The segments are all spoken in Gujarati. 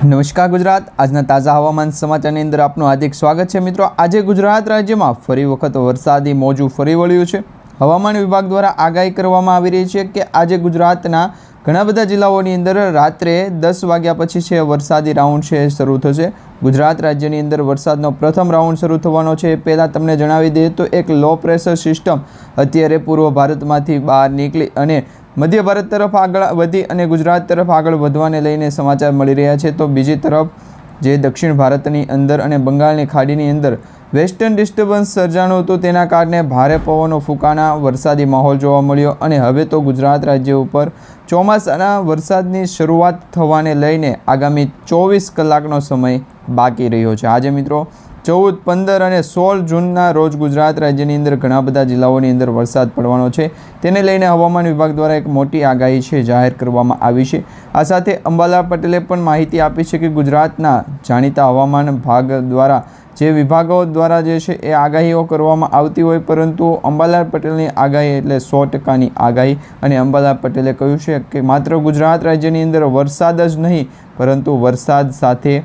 નમસ્કાર ગુજરાત, આજના તાજા હવામાન સમાચારની અંદર આપનું હાર્દિક સ્વાગત છે મિત્રો। આજે ગુજરાત રાજ્યમાં ફરી વખત વરસાદી મોજું ફરી વળ્યું છે। હવામાન વિભાગ દ્વારા આગાહી કરવામાં આવી રહી છે કે આજે ગુજરાતના ઘણા બધા જિલ્લાઓની અંદર રાત્રે 10 વાગ્યા પછી છે વરસાદી રાઉન્ડ છે શરૂ થશે। ગુજરાત રાજ્યની અંદર વરસાદનો પ્રથમ રાઉન્ડ શરૂ થવાનો છે। પહેલાં તમને જણાવી દઈએ તો એક લો પ્રેશર સિસ્ટમ અત્યારે પૂર્વ ભારતમાંથી બહાર નીકળી અને મધ્ય ભારત તરફ આગળ વધી અને ગુજરાત તરફ આગળ વધવાને લઈને સમાચાર મળી રહ્યા છે। તો બીજી તરફ જે દક્ષિણ ભારતની અંદર અને બંગાળની ખાડીની અંદર વેસ્ટર્ન ડિસ્ટર્બન્સ સર્જાણું હતું, તેના કારણે ભારે પવનો ફૂંકાના વરસાદી માહોલ જોવા મળ્યો અને હવે તો ગુજરાત રાજ્ય ઉપર ચોમાસાના વરસાદની શરૂઆત થવાને લઈને આગામી 24 કલાકનો સમય બાકી રહ્યો છે। આજે મિત્રો 14, 15 અને 16 જૂનના રોજ ગુજરાત રાજ્યની અંદર ઘણા બધા જિલ્લાઓની અંદર વરસાદ પડવાનો છે। તેને લઈને હવામાન વિભાગ દ્વારા એક મોટી આગાહી છે જાહેર કરવામાં આવી છે। આ સાથે અંબાલાલ પટેલે પણ માહિતી આપી છે કે ગુજરાતના જાણીતા હવામાન વિભાગ દ્વારા જે વિભાગો દ્વારા જે છે એ આગાહીઓ કરવામાં આવતી હોય, પરંતુ અંબાલાલ પટેલની આગાહી એટલે 100%ની આગાહી। અને અંબાલાલ પટેલે કહ્યું છે કે માત્ર ગુજરાત રાજ્યની અંદર વરસાદ જ નહીં, પરંતુ વરસાદ સાથે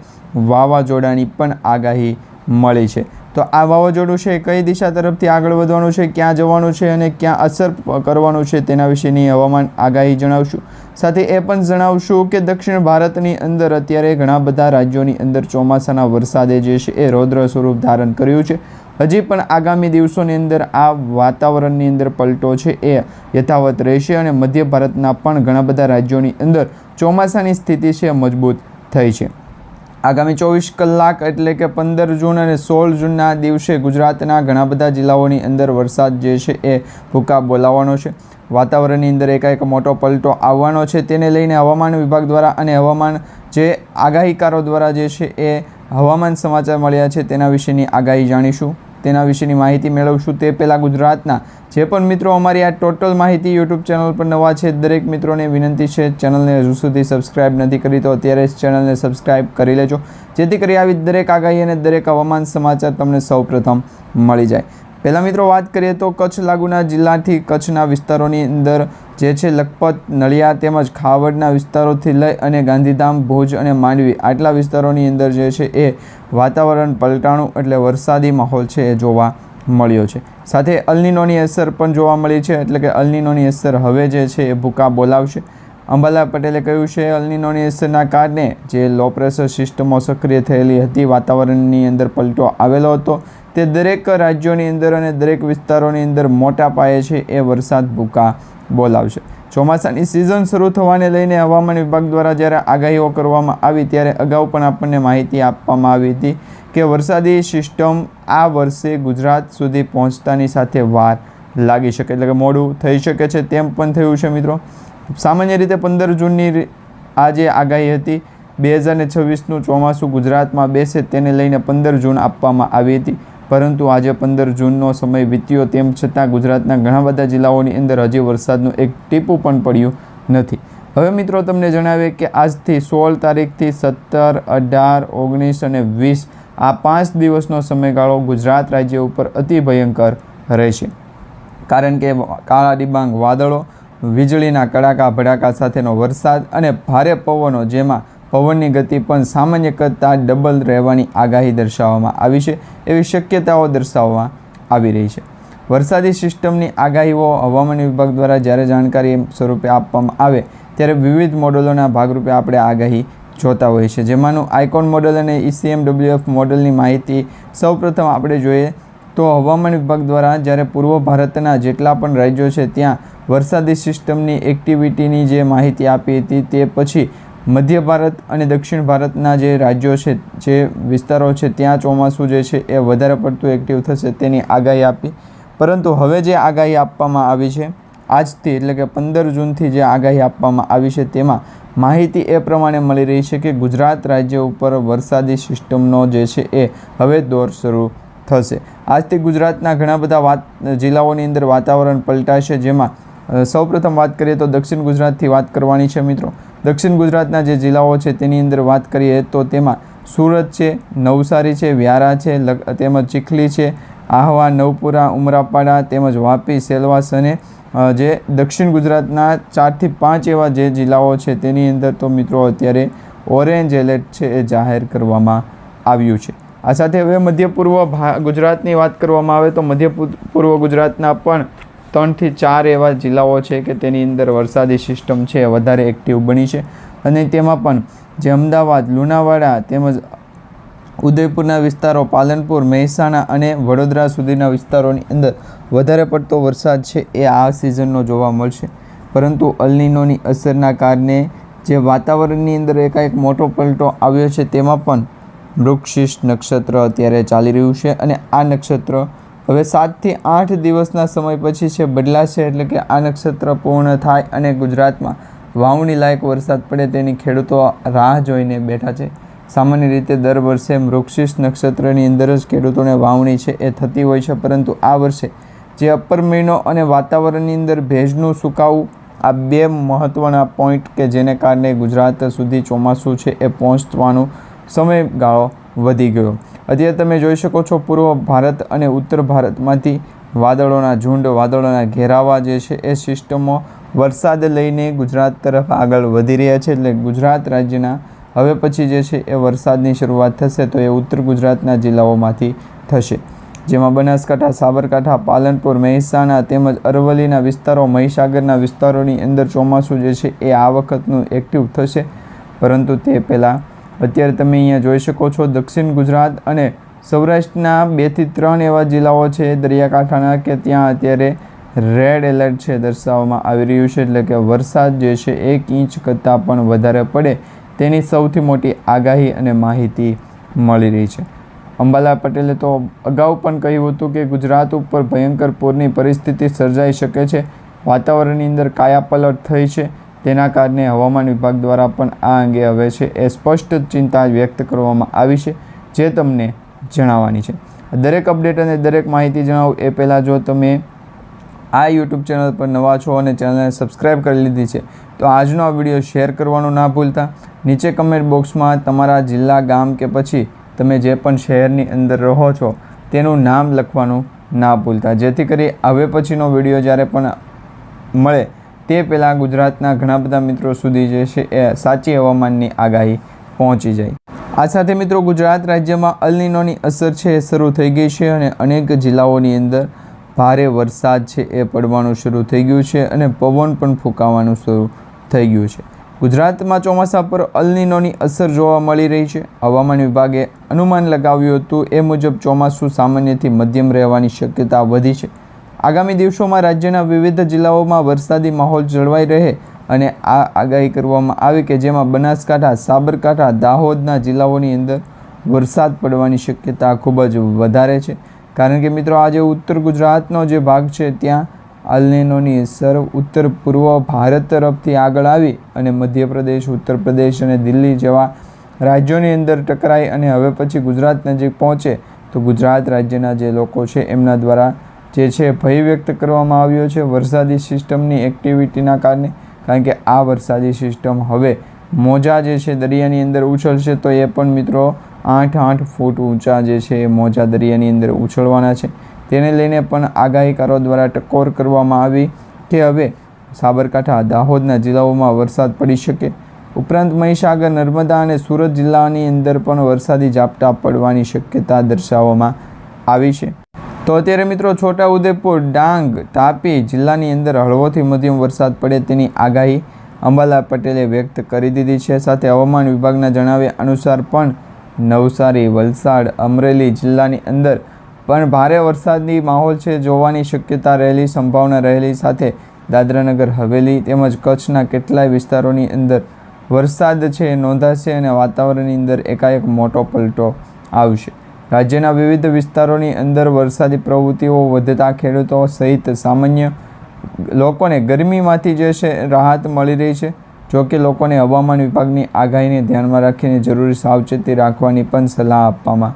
વાવાઝોડાની પણ આગાહી મળી છે। તો આ વાવાઝોડું છે કઈ દિશા તરફથી આગળ વધવાનું છે, ક્યાં જવાનું છે અને ક્યાં અસર કરવાનું છે, તેના વિશેની હવામાન આગાહી જણાવશું। સાથે એ પણ જણાવશું કે દક્ષિણ ભારતની અંદર અત્યારે ઘણા બધા રાજ્યોની અંદર ચોમાસાના વરસાદે જે છે એ રૌદ્ર સ્વરૂપ ધારણ કર્યું છે। હજી પણ આગામી દિવસોની અંદર આ વાતાવરણની અંદર પલટો છે એ યથાવત રહેશે અને મધ્ય ભારતના પણ ઘણા બધા રાજ્યોની અંદર ચોમાસાની સ્થિતિ છે મજબૂત થઈ છે। આગામી 24 કલાક એટલે કે 15 જૂન અને 16 જૂનના દિવસે ગુજરાતના ઘણા બધા જિલ્લાઓની અંદર વરસાદ જે છે એ ભૂકા બોલાવવાનો છે। વાતાવરણની અંદર એકાએક મોટો પલટો આવવાનો છે। તેને લઈને હવામાન વિભાગ દ્વારા અને હવામાન જે આગાહીકારો દ્વારા જે છે એ હવામાન સમાચાર મળ્યા છે તેના વિશેની આગાહી જાણીશું, તેના વિશેની માહિતી મેળવશું। તે પહેલાં ગુજરાતના જે પણ મિત્રો અમારી આ ટોટલ માહિતી યુટ્યુબ ચેનલ પર નવા છે, દરેક મિત્રોને વિનંતી છે, ચેનલને હજુ સુધી સબસ્ક્રાઈબ નથી કરી તો અત્યારે જ ચેનલને સબસ્ક્રાઈબ કરી લેજો, જેથી કરી આવી દરેક આગાહી અને દરેક હવામાન સમાચાર તમને સૌપ્રથમ મળી જાય। પહેલાં મિત્રો વાત કરીએ તો કચ્છ લાગુના જિલ્લાથી કચ્છના વિસ્તારોની અંદર જે છે લખપત, નળિયા તેમજ ખાવડના વિસ્તારોથી લઈ અને ગાંધીધામ, ભુજ અને માંડવી આટલા વિસ્તારોની અંદર જે છે એ વાતાવરણ પલટાણું એટલે વરસાદી માહોલ છે એ જોવા મળ્યો છે। સાથે અલનીનોની અસર પણ જોવા મળી છે, એટલે કે અલનીનોની અસર હવે જે છે એ ભૂકા બોલાવશે। અંબાલાલ પટેલે કહ્યું છે અલનીનોની અસરના કારણે જે લો પ્રેશર સિસ્ટમો સક્રિય થયેલી હતી, વાતાવરણની અંદર પલટો આવેલો હતો, તે દરેક રાજ્યોની અંદર અને દરેક વિસ્તારોની અંદર મોટા પાયે છે એ વરસાદ ભૂકા બોલાવશે। ચોમાસાની સિઝન શરૂ થવાને લઈને હવામાન વિભાગ દ્વારા જ્યારે આગાહીઓ કરવામાં આવી ત્યારે અગાઉ પણ આપણને માહિતી આપવામાં આવી હતી કે વરસાદી સિસ્ટમ આ વર્ષે ગુજરાત સુધી પહોંચતાની સાથે વાર લાગી શકે, એટલે કે મોડું થઈ શકે છે, તેમ પણ થયું છે મિત્રો। સામાન્ય રીતે 15 જૂનની આ જે આગાહી હતી 2026નું ચોમાસું ગુજરાતમાં બેસે તેને લઈને 15 જૂન આપવામાં આવી હતી, પરંતુ આજે 15 જૂનનો સમય વીત્યો તેમ છતાં ગુજરાતના ઘણા બધા જિલ્લાઓની અંદર હજી વરસાદનું એક ટીપું પણ પડ્યું નથી। હવે મિત્રો તમને જણાવીએ કે આજથી 16 તારીખથી 17, 18, 19 અને 20 આ 5 દિવસનો સમયગાળો ગુજરાત રાજ્ય ઉપર અતિ ભયંકર રહેશે, કારણ કે કાળા ડિબાંગ વાદળો, વીજળીના કડાકા ભડાકા સાથેનો વરસાદ અને ભારે પવનો, જેમાં પવનની ગતિ પણ સામાન્ય કરતાં ડબલ રહેવાની આગાહી દર્શાવવામાં આવી છે, એવી શક્યતાઓ દર્શાવવામાં આવી રહી છે। વરસાદી સિસ્ટમની આગાહીઓ હવામાન વિભાગ દ્વારા જ્યારે જાણકારી સ્વરૂપે આપવામાં આવે ત્યારે વિવિધ મોડલોના ભાગરૂપે આપણે આગાહી જોતા હોઈએ છીએ, જેમાંનું આઇકોન મોડલ અને ECMWF મોડલની માહિતી સૌપ્રથમ આપણે જોઈએ તો હવામાન વિભાગ દ્વારા જ્યારે પૂર્વ ભારતના જેટલા પણ રાજ્યો છે ત્યાં વરસાદી સિસ્ટમની એક્ટિવિટીની જે માહિતી આપી હતી, તે પછી મધ્ય ભારત અને દક્ષિણ ભારતના જે રાજ્યો છે, જે વિસ્તારો છે ત્યાં ચોમાસું જે છે એ વધારે પડતું એક્ટિવ થશે તેની આગાહી આપી। પરંતુ હવે જે આગાહી આપવામાં આવી છે આજથી, એટલે કે 15 જૂનથી જે આગાહી આપવામાં આવી છે તેમાં માહિતી એ પ્રમાણે મળી રહી છે કે ગુજરાત રાજ્ય ઉપર વરસાદી સિસ્ટમનો જે છે એ હવે દોર શરૂ થશે। આજથી ગુજરાતના ઘણા બધા જિલ્લાઓની અંદર વાતાવરણ પલટાશે, જેમાં સૌપ્રથમ વાત કરીએ તો દક્ષિણ ગુજરાતથી વાત કરવાની છે મિત્રો। દક્ષિણ ગુજરાતના જે જિલ્લાઓ છે તેની અંદર વાત કરીએ તો તેમાં સુરત છે, નવસારી છે, વ્યારા છે, તેમજ ચીખલી છે, આહવા, નવપુરા, ઉમરાપાડા તેમજ વાપી, સેલવાસ અને જે દક્ષિણ ગુજરાતના 4 થી 5 એવા જે જિલ્લાઓ છે તેની અંદર તો મિત્રો અત્યારે ઓરેન્જ એલર્ટ છે એ જાહેર કરવામાં આવ્યું છે. આ સાથે હવે મધ્ય પૂર્વ ગુજરાતની વાત કરવામાં આવે તો મધ્ય પૂર્વ ગુજરાતના પણ 3 થી 4 એવા જિલ્લાઓ છે કે તેની અંદર વરસાદી સિસ્ટમ છે વધારે એક્ટિવ બની છે અને તેમાં પણ જે અમદાવાદ, લુણાવાડા તેમજ ઉદયપુરના વિસ્તારો, પાલનપુર, મહેસાણા અને વડોદરા સુધીના વિસ્તારોની અંદર વધારે પડતો વરસાદ છે એ આ સિઝનનો જોવા મળશે. પરંતુ અલ નીનોની અસરના કારણે જે વાતાવરણની અંદર એકાએક મોટો પલટો આવ્યો છે તેમાં પણ મૃગશીર્ષ નક્ષત્ર અત્યારે ચાલી રહ્યું છે અને આ નક્ષત્ર હવે 7 થી 8 દિવસના સમય પછી છે બદલાશે. એટલે કે આ નક્ષત્ર પૂર્ણ થાય અને ગુજરાતમાં વાવણી લાયક વરસાદ પડે તેની ખેડૂતો રાહ જોઈને બેઠા છે. સામાન્ય રીતે દર વર્ષે મૃગશીર્ષ નક્ષત્રની અંદર જ ખેડૂતોને વાવણી છે એ થતી હોય છે, પરંતુ આ વર્ષે જે અપર મહિનો અને વાતાવરણની અંદર ભેજનું સુકાવું, આ 2 મહત્ત્વના પોઈન્ટ કે જેને કારણે ગુજરાત સુધી ચોમાસું છે એ પહોંચવાનો સમયગાળો વધી ગયો. અત્યારે તમે જોઈ શકો છો પૂર્વ ભારત અને ઉત્તર ભારતમાંથી વાદળોના ઝુંડ, વાદળોના ઘેરાવા જે છે એ સિસ્ટમો વરસાદ લઈને ગુજરાત તરફ આગળ વધી રહ્યા છે. એટલે ગુજરાત રાજ્યના હવે પછી જે છે એ વરસાદની શરૂઆત થશે તો એ ઉત્તર ગુજરાતના જિલ્લાઓમાંથી થશે, જેમાં બનાસકાંઠા, સાબરકાંઠા, પાલનપુર, મહેસાણા તેમજ અરવલ્લીના વિસ્તારો, મહીસાગરના વિસ્તારોની અંદર ચોમાસું જે છે એ આ વખતનું એક્ટિવ થશે. પરંતુ તે પહેલાં અત્યારે તમે અહીંયા જોઈ શકો છો દક્ષિણ ગુજરાત અને સૌરાષ્ટ્રના 2 થી 3 એવા જિલ્લાઓ છે દરિયાકાંઠાના કે ત્યાં અત્યારે રેડ એલર્ટ છે દર્શાવવામાં આવી રહ્યું છે. એટલે કે વરસાદ જે છે 1 ઇંચ કરતાં પણ વધારે પડે તેની સૌથી મોટી આગાહી અને માહિતી મળી રહી છે. અંબાલાલ પટેલે તો અગાઉ પણ કહ્યું હતું કે ગુજરાત ઉપર ભયંકર પૂરની પરિસ્થિતિ સર્જાઈ શકે છે. વાતાવરણની અંદર કાયાપલટ થઈ છે, તેના કારણે હવામાન વિભાગ દ્વારા પણ આ અંગે હવે છે એ સ્પષ્ટ ચિંતા વ્યક્ત કરવામાં આવી છે, જે તમને જણાવવાની છે. દરેક અપડેટ અને દરેક માહિતી જણાવું એ પહેલાં જો તમે આ યુટ્યુબ ચેનલ પર નવા છો અને ચેનલને સબસ્ક્રાઈબ કરી લીધી છે તો આજનો આ વિડીયો શેર કરવાનું ના ભૂલતા. નીચે કમેન્ટ બોક્સમાં તમારા જિલ્લા, ગામ કે પછી તમે જે પણ શહેરની અંદર રહો છો તેનું નામ લખવાનું ના ભૂલતા, જેથી કરી હવે પછીનો વિડીયો જ્યારે પણ મળે તે પહેલાં ગુજરાતના ઘણા બધા મિત્રો સુધી જે છે એ સાચી હવામાનની આગાહી પહોંચી જાય. આ સાથે મિત્રો ગુજરાત રાજ્યમાં અલ નીનોની અસર છે એ શરૂ થઈ ગઈ છે અને અનેક જિલ્લાઓની અંદર ભારે વરસાદ છે એ પડવાનું શરૂ થઈ ગયું છે અને પવન પણ ફૂંકાવાનું શરૂ થઈ ગયું છે. ગુજરાતમાં ચોમાસા પર અલ નીનોની અસર જોવા મળી રહી છે. હવામાન વિભાગે અનુમાન લગાવ્યું હતું એ મુજબ ચોમાસું સામાન્યથી મધ્યમ રહેવાની શક્યતા વધી છે. આગામી દિવસોમાં રાજ્યના વિવિધ જિલ્લાઓમાં વરસાદી માહોલ જળવાઈ રહે અને આ આગાહી કરવામાં આવી કે જેમાં બનાસકાંઠા, સાબરકાંઠા, દાહોદના જિલ્લાઓની અંદર વરસાદ પડવાની શક્યતા ખૂબ જ વધારે છે. કારણ કે મિત્રો આજે ઉત્તર ગુજરાતનો જે ભાગ છે ત્યાં અલ નીનોની અસર ઉત્તર પૂર્વ ભારત તરફથી આગળ આવી અને મધ્યપ્રદેશ, ઉત્તર પ્રદેશ અને દિલ્હી જેવા રાજ્યોની અંદર ટકરાઈ અને હવે પછી ગુજરાત નજીક પહોંચે તો ગુજરાત રાજ્યના જે લોકો છે એમના દ્વારા જે છે ભય વ્યક્ત કરવામાં આવ્યો છે વરસાદી સિસ્ટમની એક્ટિવિટીના કારણે. કારણ કે આ વરસાદી સિસ્ટમ હવે મોજા જે છે દરિયાની અંદર ઉછળશે તો એ પણ મિત્રો 8 ફૂટ ઊંચા જે છે એ મોજા દરિયાની અંદર ઉછળવાના છે. તેને લઈને પણ આગાહીકારો દ્વારા ટકોર કરવામાં આવી કે હવે સાબરકાંઠા, દાહોદના જિલ્લાઓમાં વરસાદ પડી શકે. ઉપરાંત મહીસાગર, નર્મદા અને સુરત જિલ્લાની અંદર પણ વરસાદી ઝાપટા પડવાની શક્યતા દર્શાવવામાં આવી છે. તો અત્યારે મિત્રો છોટા ઉદેપુર, ડાંગ, તાપી જિલ્લાની અંદર હળવોથી મધ્યમ વરસાદ પડે તેની આગાહી અંબાલાલ પટેલે વ્યક્ત કરી દીધી છે. સાથે હવામાન વિભાગના જણાવ્યા અનુસાર પણ નવસારી, વલસાડ, અમરેલી જિલ્લાની અંદર પણ ભારે વરસાદની માહોલ છે જોવાની શક્યતા રહેલી, સંભાવના રહેલી. સાથે દાદરાનગર હવેલી તેમજ કચ્છના કેટલાય વિસ્તારોની અંદર વરસાદ છે નોંધાશે અને વાતાવરણની અંદર એકાએક મોટો પલટો આવશે. રાજ્યના વિવિધ વિસ્તારોની અંદર વરસાદી પ્રવૃત્તિઓ વધતા ખેડૂતો સહિત સામાન્ય લોકોને ગરમીમાંથી જે છે રાહત મળી રહી છે. જો કે લોકોને હવામાન વિભાગની આગાહીને ધ્યાનમાં રાખીને જરૂરી સાવચેતી રાખવાની પણ સલાહ આપવામાં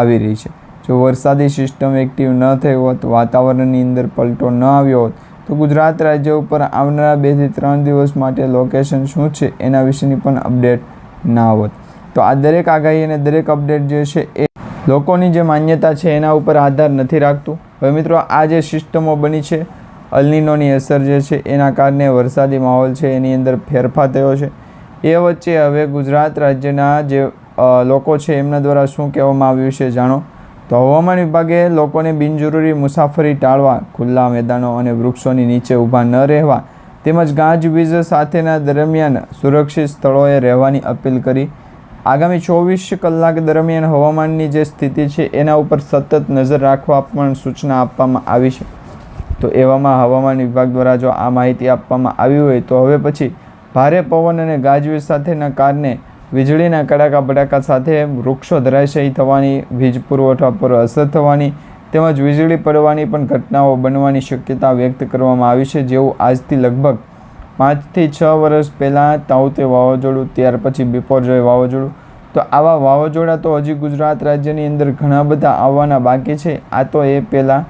આવી રહી છે. જો વરસાદી સિસ્ટમ એક્ટિવ ન થઈ હોત, વાતાવરણની અંદર પલટો ન આવ્યો હોત તો ગુજરાત રાજ્ય ઉપર આવનારા 2 થી 3 દિવસ માટે લોકેશન શું છે એના વિશેની પણ અપડેટ ના હોત. તો આ દરેક આગાહી અને દરેક અપડેટ જે છે એ લોકોની જે માન્યતા છે એના ઉપર આધાર નથી રાખતું. હવે મિત્રો આ જે સિસ્ટમો બની છે અલ નીનોની અસર જે છે એના કારણે વરસાદી માહોલ છે એની અંદર ફેરફાર થયો છે. એ વચ્ચે હવે ગુજરાત રાજ્યના જે લોકો છે એમના દ્વારા શું કહેવામાં આવ્યું છે જાણો. તો હવામાન વિભાગે લોકોને બિનજરૂરી મુસાફરી ટાળવા, ખુલ્લા મેદાનો અને વૃક્ષોની નીચે ઊભા ન રહેવા તેમજ ગાજવીજ સાથેના દરમિયાન સુરક્ષિત સ્થળોએ રહેવાની અપીલ કરી. આગામી 24 કલાક દરમિયાન હવામાનની જે સ્થિતિ છે એના ઉપર સતત નજર રાખવા પણ સૂચના આપવામાં આવી છે. તો એવામાં હવામાન વિભાગ દ્વારા જો આ માહિતી આપવામાં આવી હોય તો હવે પછી ભારે પવન અને ગાજવીજ સાથેના કારણે વીજળીના કડાકા બડાકા સાથે વૃક્ષો ધરાશયી થવાની, વીજ પુરવઠા પર અસર થવાની તેમજ વીજળી પડવાની પણ ઘટનાઓ બનવાની શક્યતા વ્યક્ત કરવામાં આવી છે. જેવું આજથી લગભગ 5 થી 6 વર્ષ પહેલાં તાઉતે વાવાઝોડું, ત્યાર પછી બિપોરજોય વાવાઝોડું. તો આવા વાવાઝોડા તો હજી ગુજરાત રાજ્યની અંદર ઘણા બધા આવવાના બાકી છે. આ તો એ પહેલાં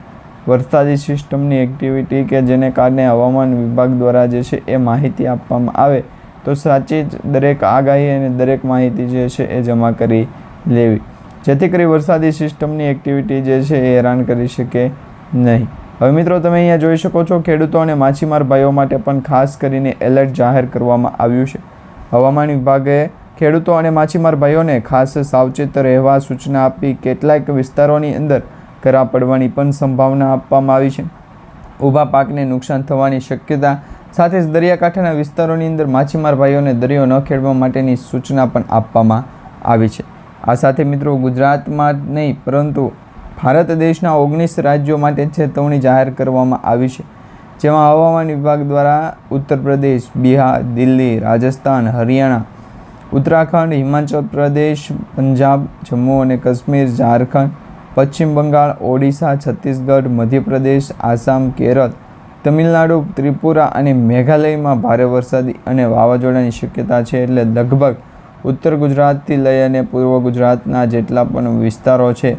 વરસાદી સિસ્ટમની એક્ટિવિટી કે જેને કારણે હવામાન વિભાગ દ્વારા જે છે એ માહિતી આપવામાં આવે તો સાચી જ દરેક આગાહી અને દરેક માહિતી જે છે એ જમા કરી લેવી, જેથી કરી વરસાદી સિસ્ટમની એક્ટિવિટી જે છે એ હેરાન કરી શકે નહીં. હવે મિત્રો તમે અહીંયા જોઈ શકો છો ખેડૂતો અને માછીમાર ભાઈઓ માટે પણ ખાસ કરીને એલર્ટ જાહેર કરવામાં આવ્યું છે. હવામાન વિભાગે ખેડૂતો અને માછીમાર ભાઈઓને ખાસ સાવચેત રહેવા સૂચના આપી કેટલાક વિસ્તારોની અંદર કરા પડવાની પણ સંભાવના આપવામાં આવી છે. ઊભા પાકને નુકસાન થવાની શક્યતા સાથે જ દરિયાકાંઠાના વિસ્તારોની અંદર માછીમાર ભાઈઓને દરિયો ન ખેડવા માટેની સૂચના પણ આપવામાં આવી છે. આ સાથે મિત્રો ગુજરાતમાં નહીં પરંતુ ભારત દેશના 19 રાજ્યો માટે ચેતવણી જાહેર કરવામાં આવી છે, જેમાં હવામાન વિભાગ દ્વારા ઉત્તર પ્રદેશ, બિહાર, દિલ્હી, રાજસ્થાન, હરિયાણા, ઉત્તરાખંડ, હિમાચલ પ્રદેશ, પંજાબ, જમ્મુ અને કાશ્મીર, ઝારખંડ, પશ્ચિમ બંગાળ, ઓડિશા, છત્તીસગઢ, મધ્યપ્રદેશ, આસામ, કેરળ, તમિલનાડુ, ત્રિપુરા અને મેઘાલયમાં ભારે વરસાદી અને વાવાઝોડાની શક્યતા છે. એટલે લગભગ ઉત્તર ગુજરાતથી લઈ અને પૂર્વ ગુજરાતના જેટલા પણ વિસ્તારો છે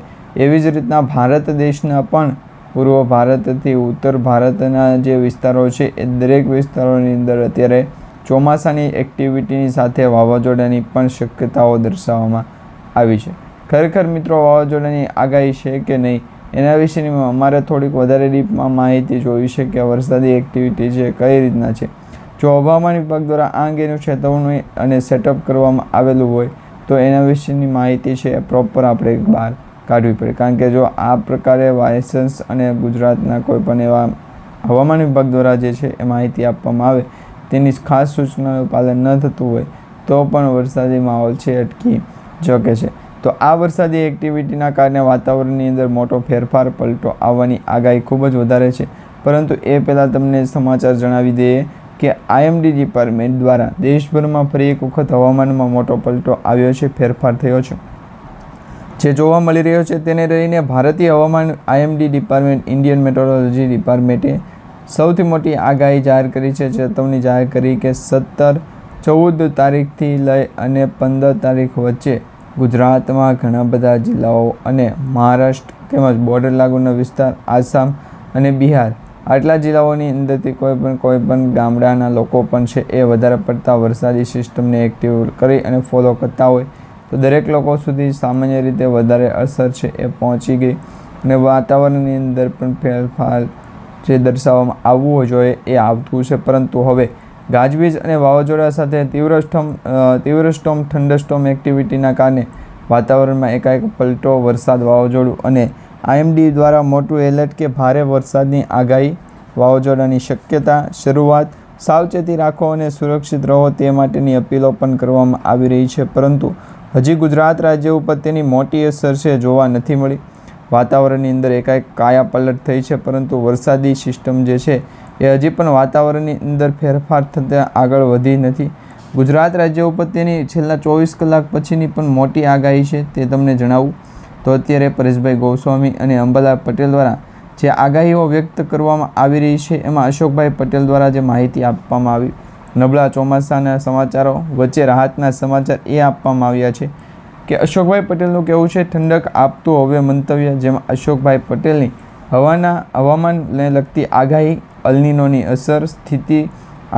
એવી જ રીતના ભારત દેશના પણ પૂર્વ ભારતથી ઉત્તર ભારતના જે વિસ્તારો છે એ દરેક વિસ્તારોની અંદર અત્યારે ચોમાસાની એક્ટિવિટીની સાથે વાવાઝોડાની પણ શક્યતાઓ દર્શાવવામાં આવી છે. ખરેખર મિત્રો વાવાઝોડાની આગાહી છે કે નહીં એના વિશેની અમારે થોડીક વધારે ડીપમાં માહિતી જોઈ છે કે વરસાદી એક્ટિવિટી છે કઈ રીતના છે. જો હવામાન વિભાગ દ્વારા આ અંગેનું ચેતવણી અને સેટઅપ કરવામાં આવેલું હોય તો એના વિશેની માહિતી છે એ પ્રોપર આપણે બહાર કાઢવી પડે, કારણ કે જો આ પ્રકારે લાયસન્સ અને ગુજરાતના કોઈ પણ એવા હવામાન વિભાગ દ્વારા જે છે એ માહિતી આપવામાં આવે તેની ખાસ સૂચનાનું પાલન ન થતું હોય તો પણ વરસાદી માહોલ છે અટકી શકે છે. તો આ વરસાદી એક્ટિવિટીના કારણે વાતાવરણની અંદર મોટો ફેરફાર, પલટો આવવાની આગાહી ખૂબ જ વધારે છે. પરંતુ એ પહેલાં તમને સમાચાર જણાવી દઈએ કે આઈએમડી ડિપાર્ટમેન્ટ દ્વારા દેશભરમાં ફરી એક વખત હવામાનમાં મોટો પલટો આવ્યો છે, ફેરફાર થયો છે જે જોવા મળી રહ્યો છે. તેને લઈને ભારતીય હવામાન આઈએમડી ડિપાર્ટમેન્ટ, ઇન્ડિયન મેટ્રોલોજી ડિપાર્ટમેન્ટે સૌથી મોટી આગાહી જાહેર કરી છે, ચેતવણી જાહેર કરી કે 14 તારીખથી લઈ અને 15 તારીખ વચ્ચે ગુજરાતમાં ઘણા બધા જિલ્લાઓ અને મહારાષ્ટ્ર તેમજ બોર્ડર લાગુના વિસ્તાર, આસામ અને બિહાર આટલા જિલ્લાઓની અંદરથી કોઈ પણ ગામડાના લોકો પણ છે એ વધારે પડતા વરસાદી સિસ્ટમને એક્ટિવ કરી અને ફોલો કરતા હોય તો દરેક લોકો સુધી સામાન્ય રીતે વધારે અસર છે એ પહોંચી ગઈ અને વાતાવરણની અંદર પણ ફેરફાર જે દર્શાવવામાં આવવું જોઈએ એ આવતું છે. પરંતુ હવે ગાજવીજ અને વાવાઝોડા સાથે તીવ્ર સ્ટોમ, થંડરસ્ટોમ એક્ટિવિટીના કારણે વાતાવરણમાં એકાએક પલટો, વરસાદ, વાવાઝોડું અને આઈએમડી દ્વારા મોટું એલર્ટ કે ભારે વરસાદની આગાહી, વાવાઝોડાની શક્યતા, શરૂઆત, સાવચેતી રાખો અને સુરક્ષિત રહો તે માટેની અપીલો પણ કરવામાં આવી રહી છે. પરંતુ હજી ગુજરાત રાજ્ય ઉપર તેની મોટી અસર છે જોવા નથી મળી. વાતાવરણની અંદર એકાએક કાયા પલટ થઈ છે, પરંતુ વરસાદી સિસ્ટમ જે છે એ હજી પણ વાતાવરણની અંદર ફેરફાર થતાં આગળ વધી નથી. ગુજરાત રાજ્ય ઉપર તેની છેલ્લા 24 કલાક પછીની પણ મોટી આગાહી છે તે તમને જણાવું તો અત્યારે પરેશભાઈ ગોસ્વામી અને અંબાલાલ પટેલ દ્વારા જે આગાહીઓ વ્યક્ત કરવામાં આવી રહી છે એમાં અશોકભાઈ પટેલ દ્વારા જે માહિતી આપવામાં આવી, નબળા ચોમાસાના સમાચારો વચ્ચે રાહતના સમાચાર એ આપવામાં આવ્યા છે કે અશોકભાઈ પટેલનું કહેવું છે ઠંડક આપતું હવે મંતવ્ય, જેમાં અશોકભાઈ પટેલની હવામાનને લગતી આગાહી, અલ્નીનોની અસર, સ્થિતિ,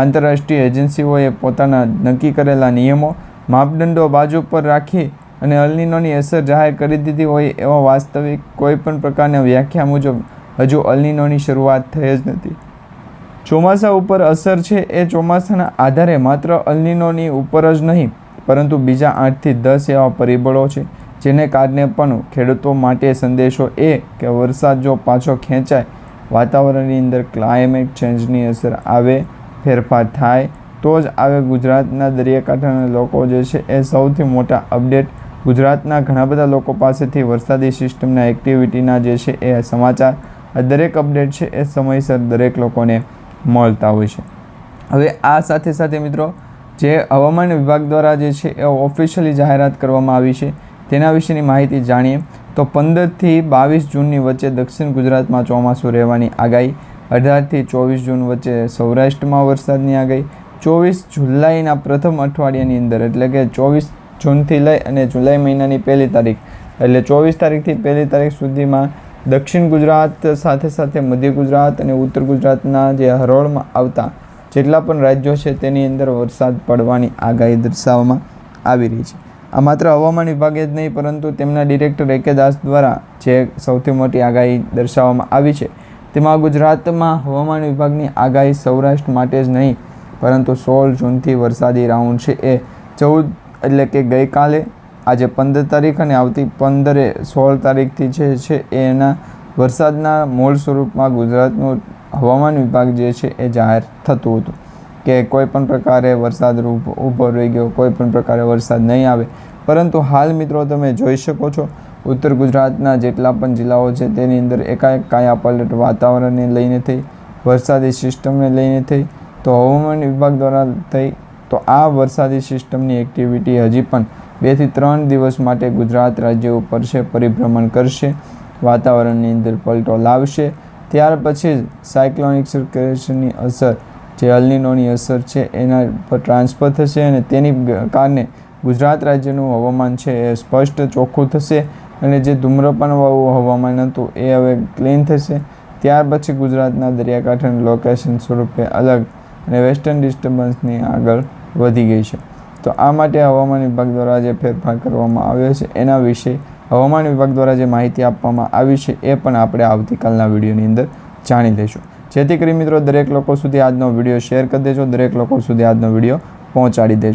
આંતરરાષ્ટ્રીય એજન્સીઓએ પોતાના નક્કી કરેલા નિયમો, માપદંડો બાજુ પર રાખી અને અલ્નીનોની અસર જાહેર કરી દીધી હોય એવા વાસ્તવિક કોઈ પણ પ્રકારના વ્યાખ્યા મુજબ હજુ અલ્નીનોની શરૂઆત થઈ જ નથી. ચોમાસા ઉપર અસર છે એ ચોમાસાના આધારે માત્ર અલ નીનોની ઉપર જ નહીં પરંતુ બીજા 8 થી 10 એવા પરિબળો છે જેને કારણે પણ ખેડૂતો માટે સંદેશો એ કે વરસાદ જો પાછો ખેંચાય, વાતાવરણની અંદર ક્લાઇમેટ ચેન્જની અસર આવે, ફેરફાર થાય તો જ આવે. ગુજરાતના દરિયાકાંઠાના લોકો જે છે એ સૌથી મોટા અપડેટ ગુજરાતના ઘણા બધા લોકો પાસેથી વરસાદી સિસ્ટમના એક્ટિવિટીના જે છે એ સમાચાર, આ દરેક અપડેટ છે એ સમયસર દરેક લોકોને મળતા હોય છે. હવે આ સાથે સાથે મિત્રો જે હવામાન વિભાગ દ્વારા જે છે એ ઓફિશિયલી જાહેરાત કરવામાં આવી છે તેના વિશેની માહિતી જાણીએ તો 15 થી 22 જૂનની વચ્ચે દક્ષિણ ગુજરાતમાં ચોમાસું રહેવાની આગાહી, 18 થી 24 જૂન વચ્ચે સૌરાષ્ટ્રમાં વરસાદની આગાહી, 24 જુલાઈના પ્રથમ અઠવાડિયાની અંદર એટલે કે 24 જૂનથી લઈ અને જુલાઈ મહિનાની 1લી તારીખ એટલે 24 તારીખથી 1લી તારીખ સુધીમાં દક્ષિણ ગુજરાત સાથે સાથે મધ્ય ગુજરાત અને ઉત્તર ગુજરાતના જે હરોળમાં આવતા જેટલા પણ રાજ્યો છે તેની અંદર વરસાદ પડવાની આગાહી દર્શાવવામાં આવી રહી છે. આ માત્ર હવામાન વિભાગે જ નહીં પરંતુ તેમના ડિરેક્ટર એ.કે. દાસ દ્વારા જે સૌથી મોટી આગાહી દર્શાવવામાં આવી છે તેમાં ગુજરાતમાં હવામાન વિભાગની આગાહી સૌરાષ્ટ્ર માટે જ નહીં પરંતુ 16 જૂનથી વરસાદી રાઉન્ડ છે એ 14 એટલે કે ગઈકાલે આજે 15 તારીખ અને આવતી 16 તારીખથી છે એના વરસાદના મૂળ સ્વરૂપમાં ગુજરાતનું હવામાન વિભાગ જે છે એ જાહેર થતું હતું કે કોઈ પણ પ્રકારે વરસાદ ઊભો રહી ગયો, કોઈ પણ પ્રકારે વરસાદ નહીં આવે. પરંતુ હાલ મિત્રો તમે જોઈ શકો છો ઉત્તર ગુજરાતના જેટલા પણ જિલ્લાઓ છે તેની અંદર એકાએક કાયા પલટ વાતાવરણને લઈને થઈ, વરસાદી સિસ્ટમને લઈને થઈ. તો હવામાન વિભાગ દ્વારા થઈ તો આ વરસાદી સિસ્ટમની એક્ટિવિટી હજી પણ 2 થી 3 દિવસ માટે ગુજરાત રાજ્ય ઉપર છે પરિભ્રમણ કરશે, વાતાવરણની અંદર પલટો લાવશે. ત્યાર પછી જ સાયક્લોનિક સર્ક્યુલેશનની અસર જે અલ નીનોની અસર છે એના પર ટ્રાન્સફર થશે અને તેની કારણે ગુજરાત રાજ્યનું હવામાન છે એ સ્પષ્ટ ચોખ્ખું થશે અને જે ધૂમ્રપાનવાળું હવામાન હતું એ હવે ક્લીન થશે. ત્યાર પછી ગુજરાતના દરિયાકાંઠાનું લોકેશન સ્વરૂપે અલગ અને વેસ્ટર્ન ડિસ્ટર્બન્સની આગળ વધી ગઈ છે. તો આ માટે હવામાન વિભાગ દ્વારા જે ફેરફાર કરવામાં આવ્યો છે એના વિશે હવામાન વિભાગ દ્વારા જે માહિતી આપવામાં આવી છે એ પણ આપણે આવતીકાલના વિડીયોની અંદર જાણી લઈશું. જેથી કરી મિત્રો દરેક લોકો સુધી આજનો વિડીયો શેર કરી દેજો, દરેક લોકો સુધી આજનો વિડીયો પહોંચાડી દેજો.